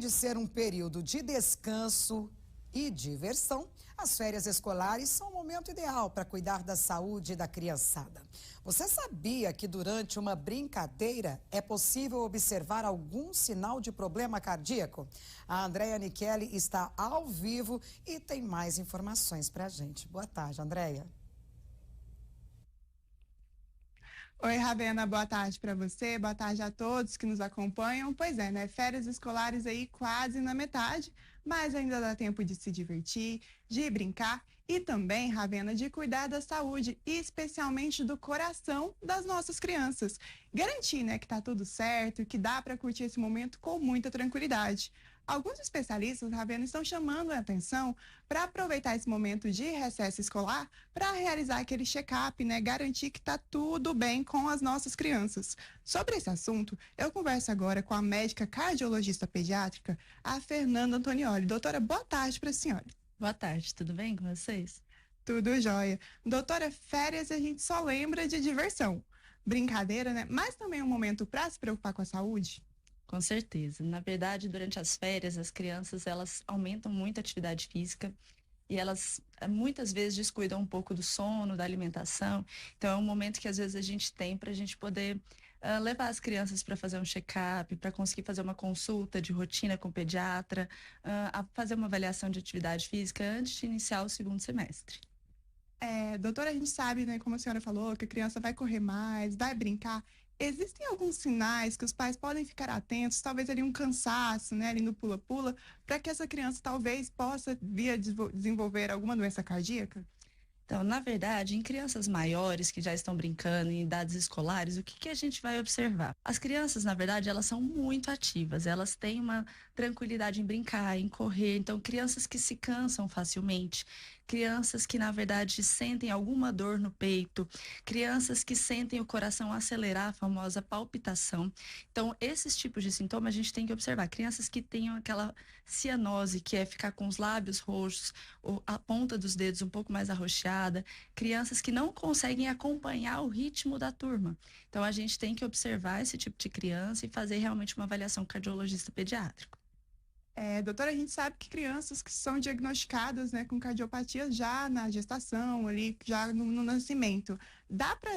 de ser um período de descanso e diversão, as férias escolares são o momento ideal para cuidar da saúde da criançada. Você sabia que durante uma brincadeira é possível observar algum sinal de problema cardíaco? A Andréia Nicheli está ao vivo e tem mais informações para a gente. Boa tarde, Andréia. Oi, Ravena, boa tarde para você, boa tarde a todos que nos acompanham. Pois é, né? Férias escolares aí quase na metade, mas ainda dá tempo de se divertir, de brincar e também, Ravena, de cuidar da saúde, e especialmente do coração das nossas crianças. Garantir, né, que tá tudo certo, que dá para curtir esse momento com muita tranquilidade. Alguns especialistas, Ravena, estão chamando a atenção para aproveitar esse momento de recesso escolar para realizar aquele check-up, né? Garantir que está tudo bem com as nossas crianças. Sobre esse assunto, eu converso agora com a médica cardiologista pediátrica, a Fernanda Antonioli. Doutora, boa tarde para a senhora. Boa tarde, tudo bem com vocês? Tudo jóia. Doutora, férias a gente só lembra de diversão, brincadeira, né? Mas também é um momento para se preocupar com a saúde. Com certeza. Na verdade, durante as férias, as crianças, elas aumentam muito a atividade física e elas muitas vezes descuidam um pouco do sono, da alimentação. Então, é um momento que às vezes a gente tem para a gente poder levar as crianças para fazer um check-up, para conseguir fazer uma consulta de rotina com o pediatra, fazer uma avaliação de atividade física antes de iniciar o segundo semestre. Doutora, a gente sabe, né, como a senhora falou, que a criança vai correr mais, vai brincar. Existem alguns sinais que os pais podem ficar atentos, talvez ali um cansaço, né, ali no pula-pula, para que essa criança talvez possa vir a desenvolver alguma doença cardíaca? Então, na verdade, em crianças maiores que já estão brincando em idades escolares, o que a gente vai observar? As crianças, na verdade, elas são muito ativas, elas têm uma tranquilidade em brincar, em correr. Então, crianças que se cansam facilmente, crianças que, na verdade, sentem alguma dor no peito, crianças que sentem o coração acelerar, a famosa palpitação. Então, esses tipos de sintomas a gente tem que observar. Crianças que tenham aquela cianose, que é ficar com os lábios roxos, ou a ponta dos dedos um pouco mais arroxeada, crianças que não conseguem acompanhar o ritmo da turma. Então, a gente tem que observar esse tipo de criança e fazer realmente uma avaliação cardiologista pediátrico. Doutora, a gente sabe que crianças que são diagnosticadas, né, com cardiopatia já na gestação, ali, já no nascimento, dá para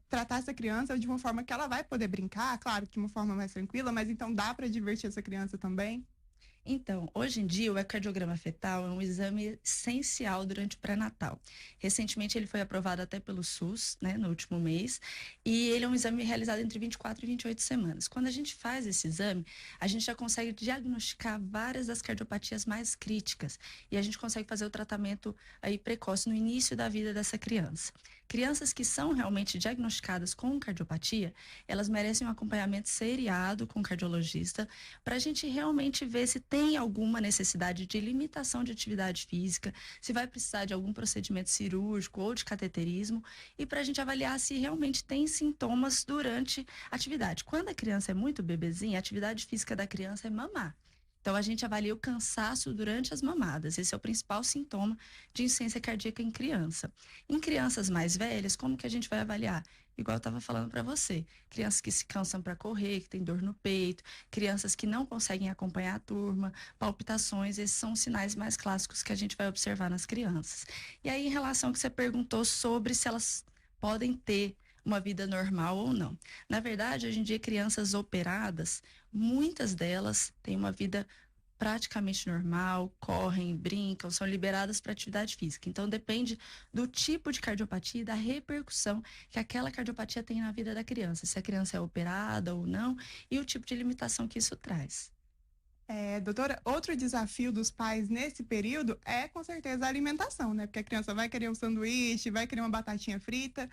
tratar essa criança de uma forma que ela vai poder brincar, claro, de uma forma mais tranquila, mas então dá para divertir essa criança também? Então, hoje em dia, o ecocardiograma fetal é um exame essencial durante o pré-natal. Recentemente, ele foi aprovado até pelo SUS, né, no último mês, e ele é um exame realizado entre 24 e 28 semanas. Quando a gente faz esse exame, a gente já consegue diagnosticar várias das cardiopatias mais críticas, e a gente consegue fazer o tratamento aí precoce no início da vida dessa criança. Crianças que são realmente diagnosticadas com cardiopatia, elas merecem um acompanhamento seriado com o cardiologista, para a gente realmente ver se tem alguma necessidade de limitação de atividade física, se vai precisar de algum procedimento cirúrgico ou de cateterismo, e para a gente avaliar se realmente tem sintomas durante a atividade. Quando a criança é muito bebezinha, a atividade física da criança é mamar. Então, a gente avalia o cansaço durante as mamadas. Esse é o principal sintoma de insuficiência cardíaca em criança. Em crianças mais velhas, como que a gente vai avaliar? Igual eu estava falando para você, crianças que se cansam para correr, que tem dor no peito, crianças que não conseguem acompanhar a turma, palpitações, esses são os sinais mais clássicos que a gente vai observar nas crianças. E aí, em relação ao que você perguntou sobre se elas podem ter uma vida normal ou não. Na verdade, hoje em dia, crianças operadas, muitas delas têm uma vida praticamente normal, correm, brincam, são liberadas para atividade física. Então, depende do tipo de cardiopatia e da repercussão que aquela cardiopatia tem na vida da criança, se a criança é operada ou não, e o tipo de limitação que isso traz. Doutora, outro desafio dos pais nesse período é, com certeza, a alimentação, né? Porque a criança vai querer um sanduíche, vai querer uma batatinha frita.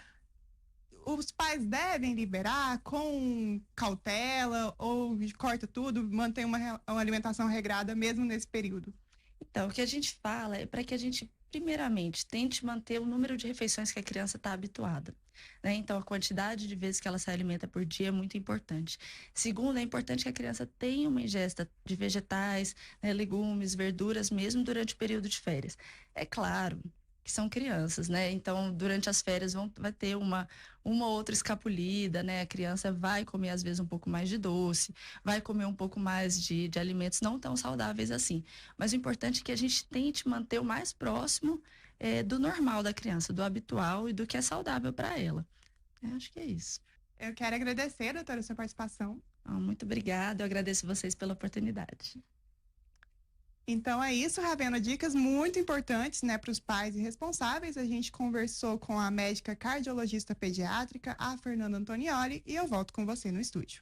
Os pais devem liberar com cautela ou corta tudo, mantém uma alimentação regrada mesmo nesse período? Então, o que a gente fala é para que a gente, primeiramente, tente manter o número de refeições que a criança está habituada, né? Então, a quantidade de vezes que ela se alimenta por dia é muito importante. Segundo, é importante que a criança tenha uma ingesta de vegetais, né, legumes, verduras, mesmo durante o período de férias. É claro, que são crianças, né? Então, durante as férias vai ter uma outra escapulida, né? A criança vai comer, às vezes, um pouco mais de doce, vai comer um pouco mais de alimentos não tão saudáveis assim. Mas o importante é que a gente tente manter o mais próximo do normal da criança, do habitual e do que é saudável para ela. Acho que é isso. Eu quero agradecer, doutora, a sua participação. Muito obrigada, eu agradeço vocês pela oportunidade. Então é isso, Ravena, dicas muito importantes, né, para os pais e responsáveis. A gente conversou com a médica cardiologista pediátrica, a Fernanda Antonioli, e eu volto com você no estúdio.